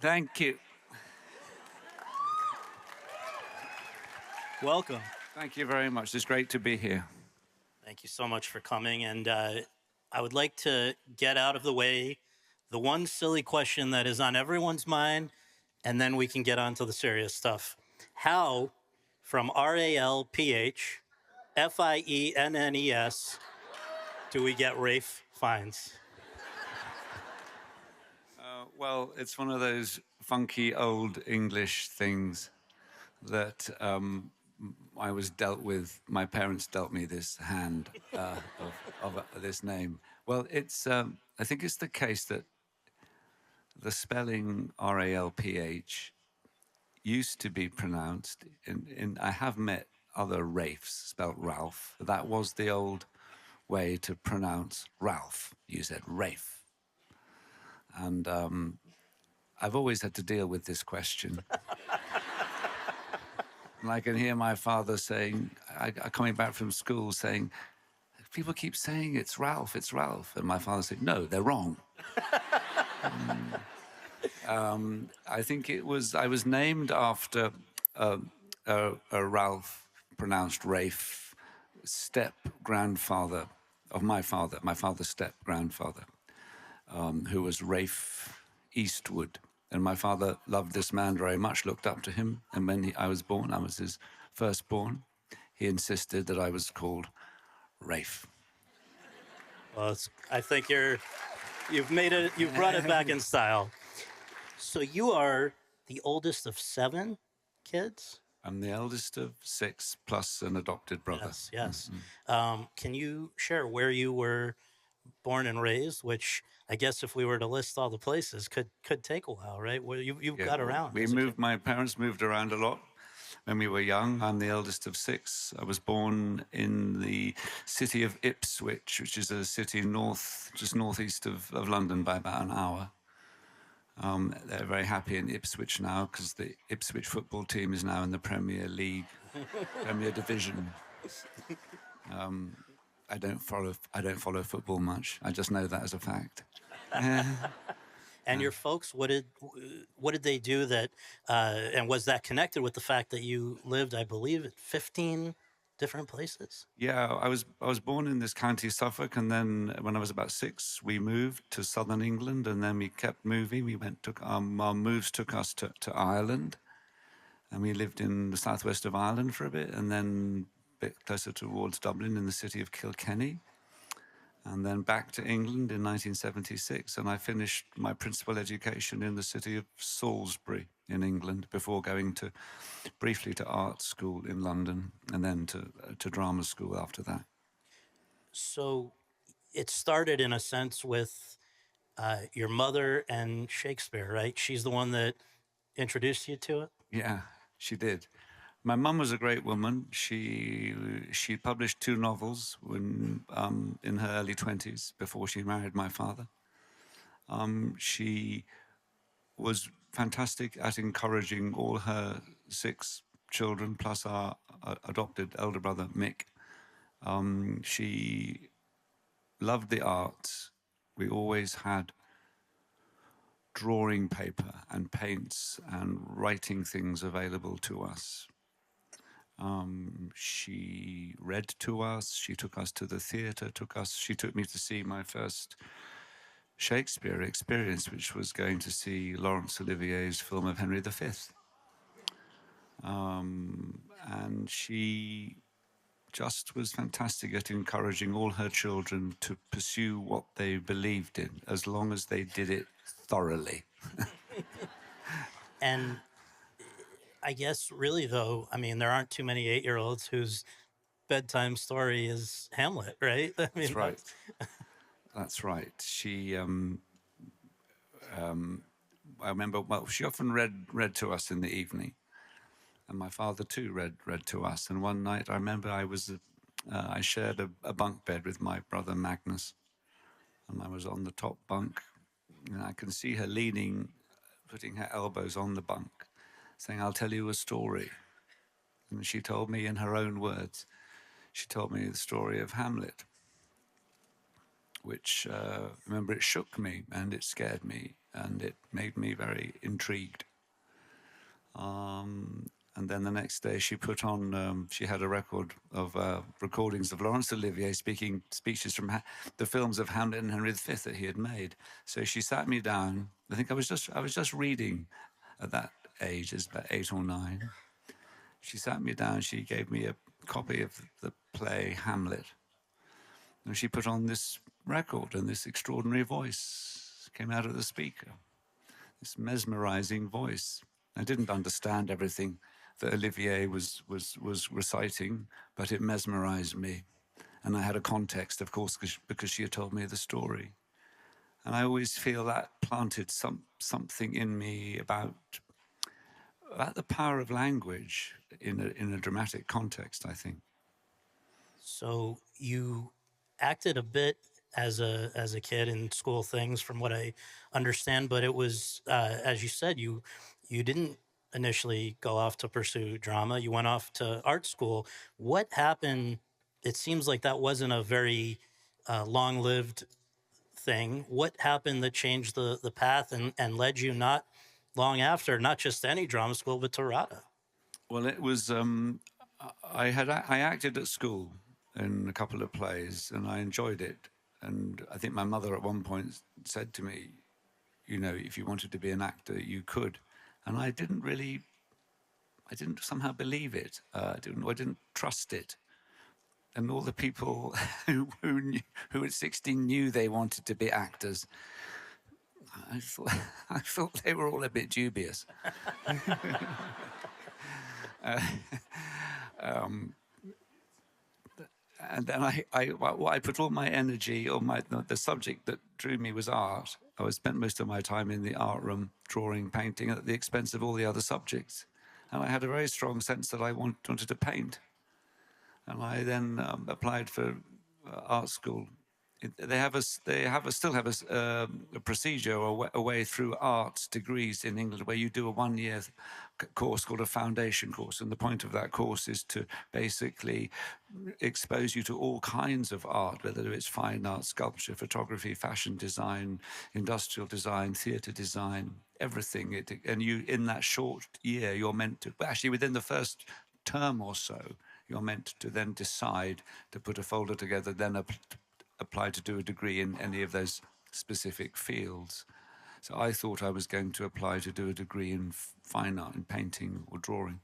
Thank you. Welcome. Thank you very much. It's great to be here. Thank you so much for coming. And I would like to get out of the way the one silly question that is on everyone's mind, and then we can get on to the serious stuff. How, from RALPH, FIENNES, do we get Rafe Fiennes? Well, it's one of those funky old English things that I was dealt with. My parents dealt me this hand of this name. Well, it's I think it's the case that the spelling RALPH used to be pronounced I have met other Rafes spelt Ralph. That was the old way to pronounce Ralph. You said Rafe. And I've always had to deal with this question. And I can hear my father saying, coming back from school saying, people keep saying it's Ralph, it's Ralph. And my father said, no, they're wrong. I think I was named after a Ralph, pronounced Rafe, step-grandfather of my father's step-grandfather, who was Rafe Eastwood. And my father loved this man very much, looked up to him. And when I was born, I was his firstborn, he insisted that I was called Rafe. Well, I think you've brought it back in style. So you are the oldest of 7 kids? I'm the eldest of 6 plus an adopted brother. Yes. Mm-hmm. Can you share where you were born and raised, which I guess if we were to list all the places could take a while, right? Well, you got around. My parents moved around a lot when we were young. I'm the eldest of 6. I was born in the city of Ipswich, which is a city just northeast of London by about an hour. They're very happy in Ipswich now because the Ipswich football team is now in the Premier League, Premier Division. I don't follow football much. I just know that as a fact. And your folks, what did they do that? And was that connected with the fact that you lived, I believe, at 15 different places? Yeah, I was born in this county, Suffolk, and then when I was about 6, we moved to southern England, and then we kept moving. Our moves took us to Ireland, and we lived in the southwest of Ireland for a bit, and then a bit closer towards Dublin in the city of Kilkenny, and then back to England in 1976, and I finished my principal education in the city of Salisbury in England before going briefly to art school in London and then to drama school after that. So it started in a sense with your mother and Shakespeare, right? She's the one that introduced you to it? Yeah, she did. My mum was a great woman. She published 2 novels in her early 20s before she married my father. She was fantastic at encouraging all her 6 children, plus our adopted elder brother, Mick. She loved the arts. We always had drawing paper and paints and writing things available to us. She read to us. She took us to the theatre. She took me to see my first Shakespeare experience, which was going to see Laurence Olivier's film of Henry V. And she just was fantastic at encouraging all her children to pursue what they believed in, as long as they did it thoroughly. And I guess really, though, I mean, there aren't too many 8-year-olds whose bedtime story is Hamlet, right? I mean, that's right. That's right. She, I remember, well, she often read to us in the evening. And my father, too, read to us. And one night, I remember I shared a bunk bed with my brother Magnus. And I was on the top bunk. And I can see her leaning, putting her elbows on the bunk, saying, "I'll tell you a story." And she told me in her own words, she told me the story of Hamlet, which, remember, it shook me and it scared me. and it made me very intrigued. And then the next day she put on, she had a record of recordings of Laurence Olivier speaking speeches from the films of Hamlet and Henry V that he had made. So she sat me down. I think I was just reading at that age, as about 8 or 9. She sat me down. She gave me a copy of the play Hamlet. And she put on this record, and this extraordinary voice came out of the speaker, this mesmerizing voice. I didn't understand everything that Olivier was reciting, but it mesmerized me. And I had a context, of course, because she had told me the story. And I always feel that planted something in me about the power of language in a dramatic context, I think. So you acted a bit as a kid in school things, from what I understand, but it was as you said, you didn't initially go off to pursue drama. You went off to art school. What happened? It seems like that wasn't a very long-lived thing. What happened that changed the path and led you not long after, not just to any drama school, but to RADA? Well, it was I acted at school in a couple of plays, and I enjoyed it. And I think my mother at one point said to me, you know, if you wanted to be an actor, you could. And I didn't somehow believe it. I didn't trust it. And all the people who at 16 knew they wanted to be actors, I thought they were all a bit dubious. And then I put all my energy, or the subject that drew me was art. I spent most of my time in the art room, drawing, painting, at the expense of all the other subjects. And I had a very strong sense that I wanted to paint. And I then applied for art school. Still have a procedure or a way through art degrees in England where you do a 1-year course called a foundation course, and the point of that course is to basically expose you to all kinds of art, whether it's fine art, sculpture, photography, fashion design, industrial design, theatre design, everything. And you, in that short year, you're meant to, actually within the first term or so, you're meant to then decide to put a folder together, then apply to do a degree in any of those specific fields. So I thought I was going to apply to do a degree in fine art, in painting or drawing.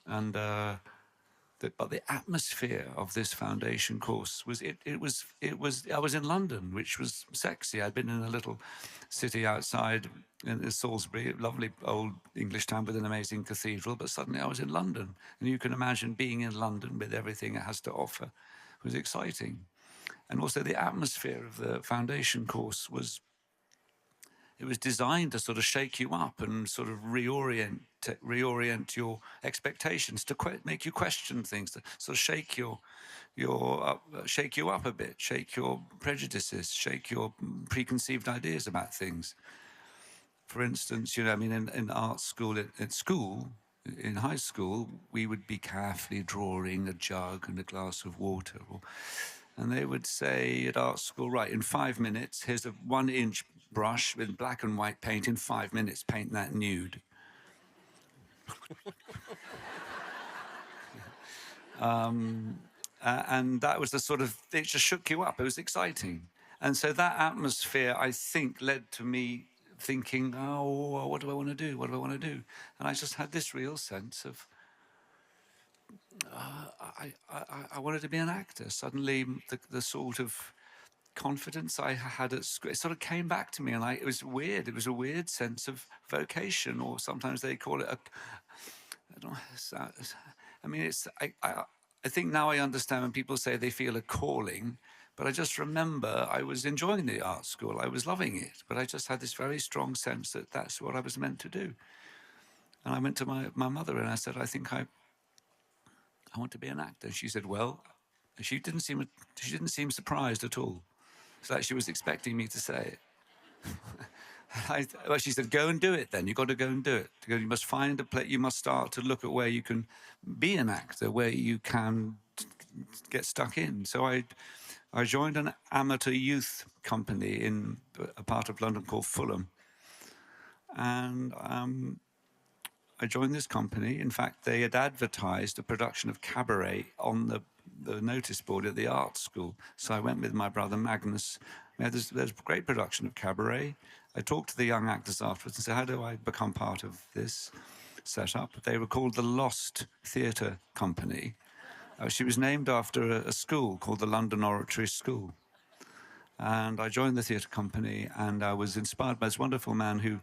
And but the atmosphere of this foundation course was I was in London, which was sexy. I'd been in a little city outside in Salisbury, a lovely old English town with an amazing cathedral, but suddenly I was in London. And you can imagine being in London with everything it has to offer was exciting. And also the atmosphere of the foundation course was designed to sort of shake you up and sort of reorient your expectations, to make you question things, to sort of shake you up a bit, shake your prejudices, shake your preconceived ideas about things. For instance, you know, I mean, in art school, in high school, we would be carefully drawing a jug and a glass of water. And they would say at art school, right, in 5 minutes, here's a 1-inch brush with black and white paint. In 5 minutes, paint that nude. And that was the sort of, it just shook you up. It was exciting. And so that atmosphere, I think, led to me thinking, oh, what do I want to do? What do I want to do? And I just had this real sense of, I wanted to be an actor. Suddenly, the sort of confidence I had at school, it sort of came back to me, and it was weird. It was a weird sense of vocation, or sometimes they call it I mean, I think now I understand when people say they feel a calling, but I just remember I was enjoying the art school. I was loving it, but I just had this very strong sense that that's what I was meant to do. And I went to my mother and I said, I think I want to be an actor. She said, well, she didn't seem surprised at all. It's like she was expecting me to say it. Well, she said, go and do it then. You've got to go and do it. You must find a place. You must start to look at where you can be an actor, where you can get stuck in. So I joined an amateur youth company in a part of London called Fulham. And I joined this company. In fact, they had advertised a production of Cabaret on the notice board at the art school. So I went with my brother Magnus. We had there's a great production of Cabaret. I talked to the young actors afterwards and said, how do I become part of this setup? They were called the Lost Theatre Company. She was named after a school called the London Oratory School. And I joined the theatre company, and I was inspired by this wonderful man who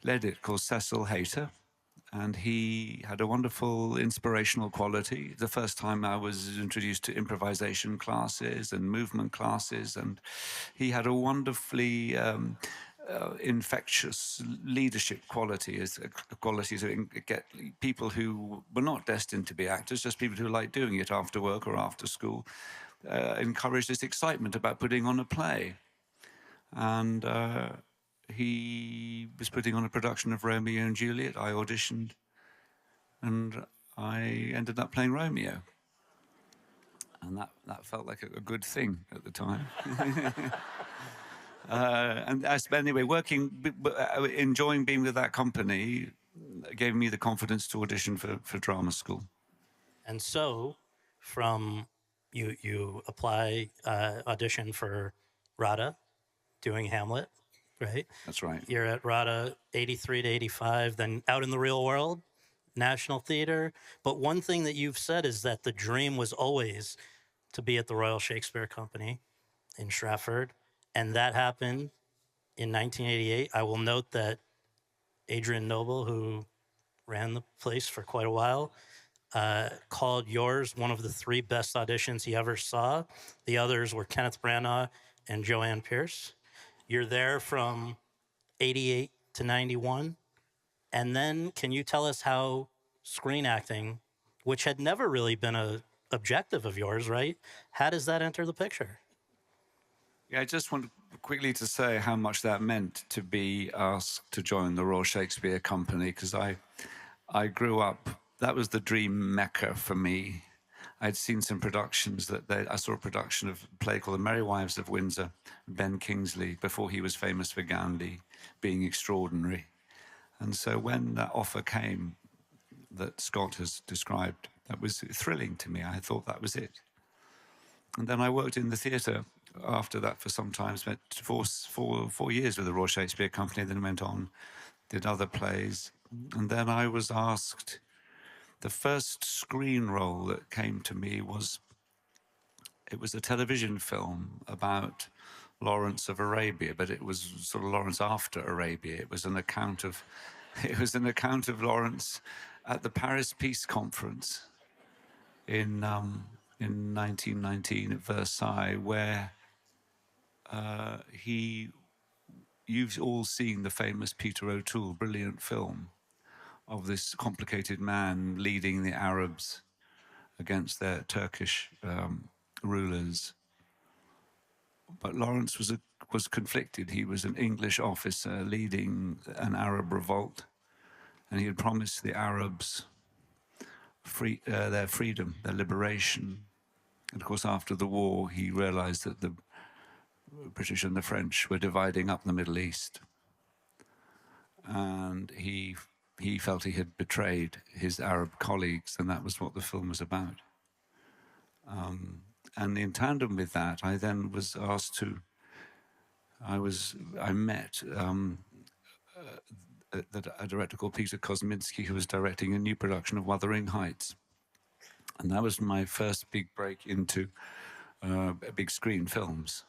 led it called Cecil Hayter. And he had a wonderful inspirational quality. The first time I was introduced to improvisation classes and movement classes, and he had a wonderfully infectious leadership quality, as a quality to get people who were not destined to be actors, just people who liked doing it after work or after school, encourage this excitement about putting on a play. And he was putting on a production of Romeo and Juliet. I auditioned, and I ended up playing Romeo. And that felt like a good thing at the time. And anyway, enjoying being with that company gave me the confidence to audition for drama school. And so, from you apply, audition for RADA, doing Hamlet, right? That's right. You're at RADA 83 to 85, then out in the real world, National Theater. But one thing that you've said is that the dream was always to be at the Royal Shakespeare Company in Stratford. And that happened in 1988. I will note that Adrian Noble, who ran the place for quite a while, called yours one of the 3 best auditions he ever saw. The others were Kenneth Branagh and Joanne Pierce. You're there from 88 to 91. And then can you tell us how screen acting, which had never really been a objective of yours, right? How does that enter the picture? Yeah, I just want quickly to say how much that meant to be asked to join the Royal Shakespeare Company, because I grew up, that was the dream mecca for me. I'd seen some productions I saw a production of a play called The Merry Wives of Windsor, Ben Kingsley, before he was famous for Gandhi being extraordinary. And so when that offer came that Scott has described, that was thrilling to me. I thought that was it. And then I worked in the theatre after that for some time, spent 4 years with the Royal Shakespeare Company, then went on, did other plays. And then I was asked, the first screen role that came to me was a television film about Lawrence of Arabia, but it was sort of Lawrence after Arabia. It was an account of Lawrence at the Paris Peace Conference in 1919 at Versailles, where you've all seen the famous Peter O'Toole brilliant film of this complicated man leading the Arabs against their Turkish rulers. But Lawrence was conflicted. He was an English officer leading an Arab revolt, and he had promised the Arabs their freedom, their liberation. And of course, after the war, he realized that the British and the French were dividing up the Middle East. And he felt he had betrayed his Arab colleagues, and that was what the film was about. And in tandem with that, I then was asked to, I met a director called Peter Kosminski, who was directing a new production of Wuthering Heights. And that was my first big break into big screen films.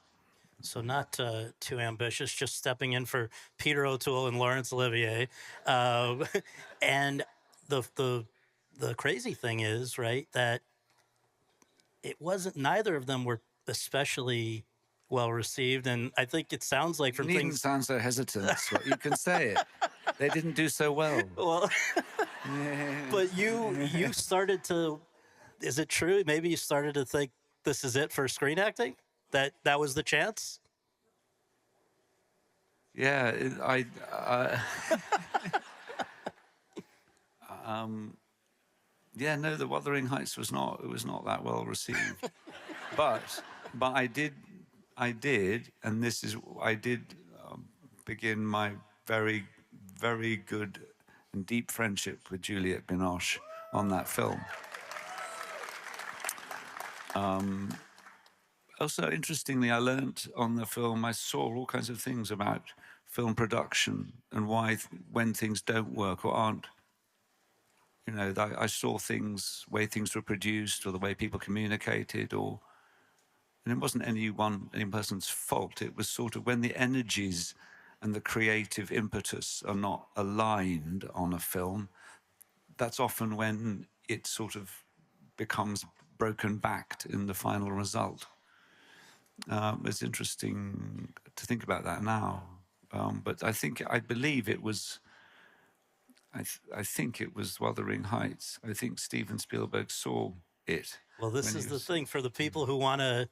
So not too ambitious, just stepping in for Peter O'Toole and Laurence Olivier. And the crazy thing is, right, that it wasn't, neither of them were especially well received. And I think it sounds like from You things. sound so hesitant. You can say it. They didn't do so well. Well, but you started to, is it true? Maybe you started to think this is it for screen acting? That was the chance? Yeah, yeah, no, the Wuthering Heights was not that well received. but I did, and this is, I did begin my very very good and deep friendship with Juliette Binoche on that film. Also, interestingly, I learned on the film, I saw all kinds of things about film production and why, when things don't work or aren't, you know, I saw things, way things were produced or the way people communicated, and it wasn't any person's fault. It was sort of when the energies and the creative impetus are not aligned on a film, that's often when it sort of becomes broken backed in the final result. It's interesting to think about that now. But I believe it was, I think it was Wuthering Heights. I think Steven Spielberg saw it. Well, this when is he the was, thing for the people who want to,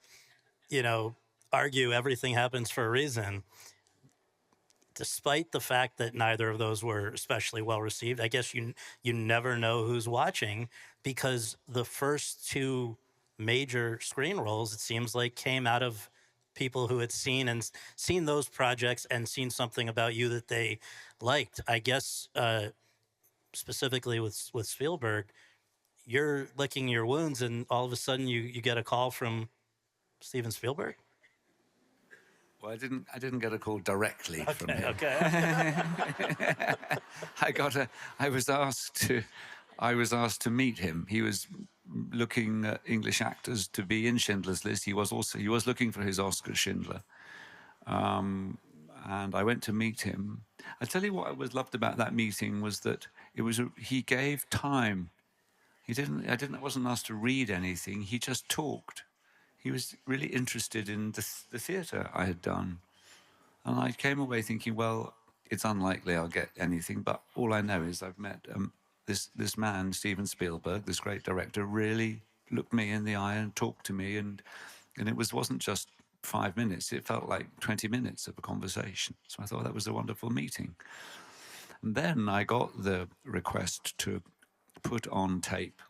you know, argue everything happens for a reason. Despite the fact that neither of those were especially well received, I guess you never know who's watching, because the first two major screen roles, it seems like, came out of people who had seen those projects and seen something about you that they liked. I guess specifically with Spielberg, you're licking your wounds, and all of a sudden you get a call from Steven Spielberg. Well, I didn't get a call directly from him. Okay. I was asked to meet him. He was looking at English actors to be in Schindler's List. He was looking for his Oscar Schindler, and I went to meet him. I tell you what I loved about that meeting was that he gave time. I wasn't asked to read anything. He just talked. He was really interested in the theatre I had done. And I came away thinking, well, it's unlikely I'll get anything, but all I know is I've met this man, Steven Spielberg, this great director, really looked me in the eye and talked to me. And it wasn't just 5 minutes. It felt like 20 minutes of a conversation. So I thought that was a wonderful meeting. And then I got the request to put on tape,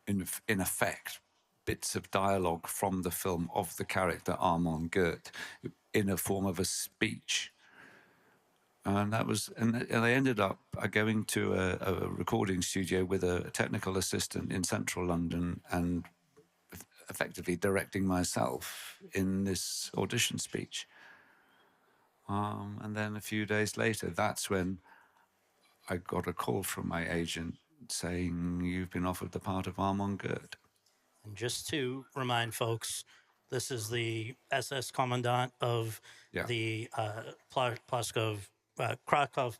in effect, bits of dialogue from the film of the character Armand Goeth in a form of a speech. And I ended up going to a recording studio with a technical assistant in central London and effectively directing myself in this audition speech. And then a few days later, that's when I got a call from my agent saying, you've been offered the part of Armand Goeth. And just to remind folks, this is the SS commandant of the Krakow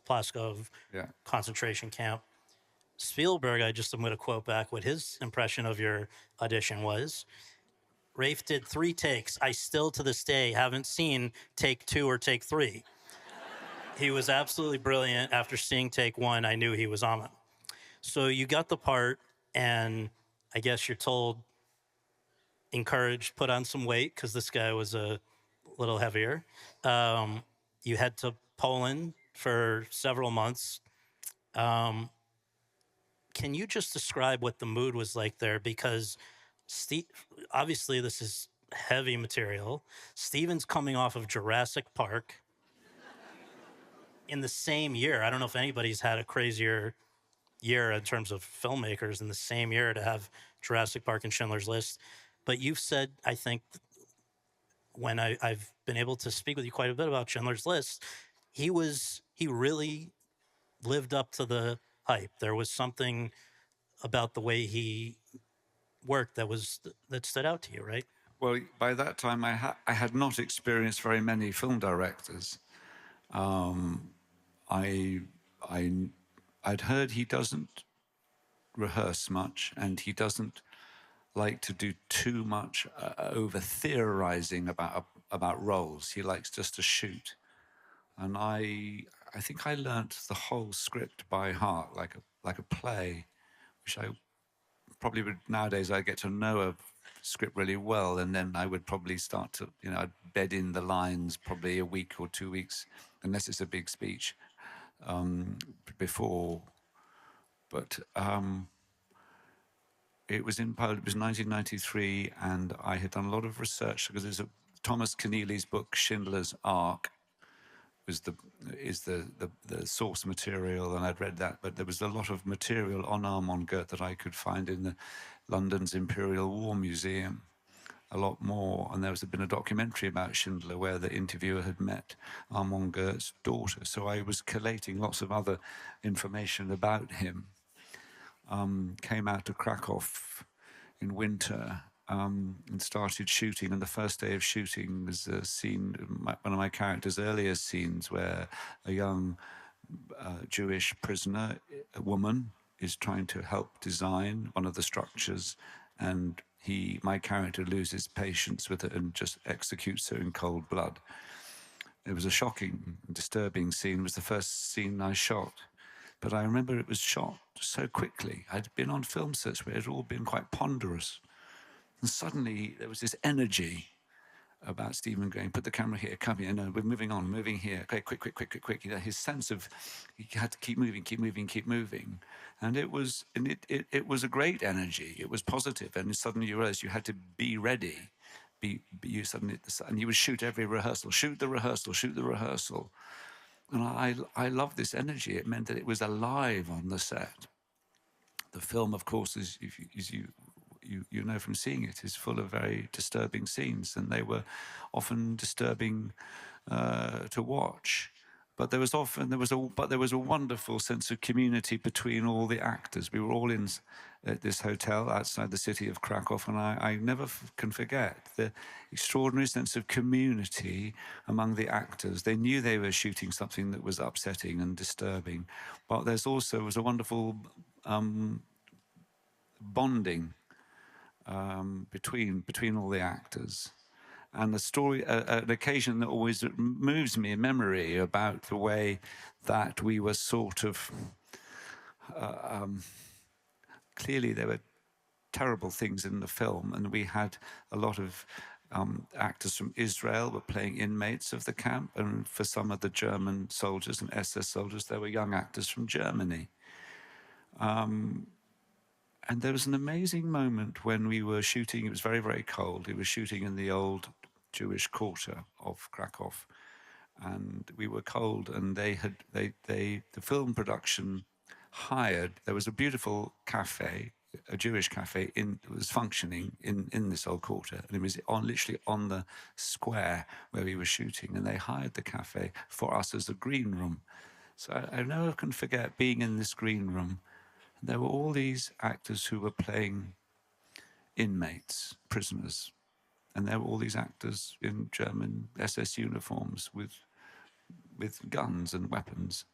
Ploskov concentration camp. Spielberg, I'm going to quote back what his impression of your audition was. Rafe did 3 takes. I still, to this day, haven't seen take 2 or take 3. He was absolutely brilliant. After seeing take 1, I knew he was on it. So you got the part, and I guess you're told, encouraged, put on some weight, because this guy was a little heavier. You head to Poland for several months. Can you just describe what the mood was like there? Because obviously this is heavy material. Steven's coming off of Jurassic Park in the same year. I don't know if anybody's had a crazier year in terms of filmmakers in the same year to have Jurassic Park and Schindler's List. But you've said, I think, when I've been able to speak with you quite a bit about Schindler's List, he really lived up to the hype. There was something about the way he worked that stood out to you, right? Well, by that time, I had not experienced very many film directors. I'd heard he doesn't rehearse much, and he doesn't like to do too much over theorizing about roles. He likes just to shoot. And I think I learnt the whole script by heart, like a play, which I probably would nowadays. I get to know a script really well, and then I would probably start to, I'd bed in the lines probably a week or 2 weeks, unless it's a big speech, before. But it was in Poland. It was 1993, and I had done a lot of research because there's Thomas Keneally's book Schindler's Ark, was the source material, and I'd read that, but there was a lot of material on Armand Goethe that I could find in London's Imperial War Museum, a lot more. And there been a documentary about Schindler where the interviewer had met Armand Goethe's daughter. So I was collating lots of other information about him. Came out to Krakow in winter and started shooting. And the first day of shooting was a scene, one of my character's earliest scenes, where a young Jewish prisoner, a woman, is trying to help design one of the structures, and my character loses patience with it and just executes her in cold blood. It was a shocking, disturbing scene. It was the first scene I shot. But I remember it was shot so quickly. I'd been on film sets where it had all been quite ponderous. And suddenly there was this energy about Stephen going, put the camera here, come here, no, we're moving on, moving here, okay, quick. You know, his sense of, he had to keep moving. And it was a great energy. It was positive. And suddenly you realized you had to be ready. And you would shoot every rehearsal, shoot the rehearsal. And I love this energy. It meant that it was alive on the set. The film, of course, as you know from seeing it, is full of very disturbing scenes, and they were often disturbing to watch. But there was a wonderful sense of community between all the actors. We were all in this hotel outside the city of Krakow, and I never can forget the extraordinary sense of community among the actors. They knew they were shooting something that was upsetting and disturbing, but there was a wonderful bonding between all the actors. And the story, an occasion that always moves me in memory about the way that we were sort of, clearly there were terrible things in the film, and we had a lot of actors from Israel were playing inmates of the camp, and for some of the German soldiers and SS soldiers, there were young actors from Germany. And there was an amazing moment when we were shooting. It was very, very cold. We were shooting in the old Jewish quarter of Krakow, and we were cold. And the film production hired. There was a beautiful cafe, a Jewish cafe, was functioning in this old quarter, and it was literally on the square where we were shooting. And they hired the cafe for us as a green room. So I never can forget being in this green room. There were all these actors who were playing inmates, prisoners. And there were all these actors in German SS uniforms with guns and weapons.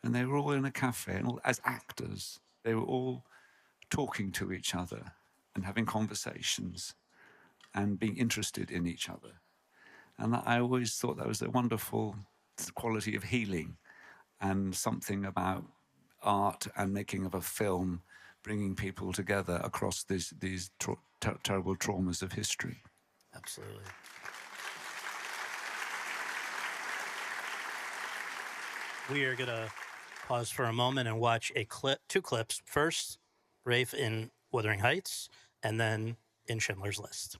And they were all in a cafe, and as actors, they were all talking to each other and having conversations and being interested in each other. And I always thought that was a wonderful quality of healing, and something about art and making of a film, bringing people together across these terrible traumas of history. Absolutely. We are going to pause for a moment and watch two clips. First, Rafe in Wuthering Heights, and then in Schindler's List.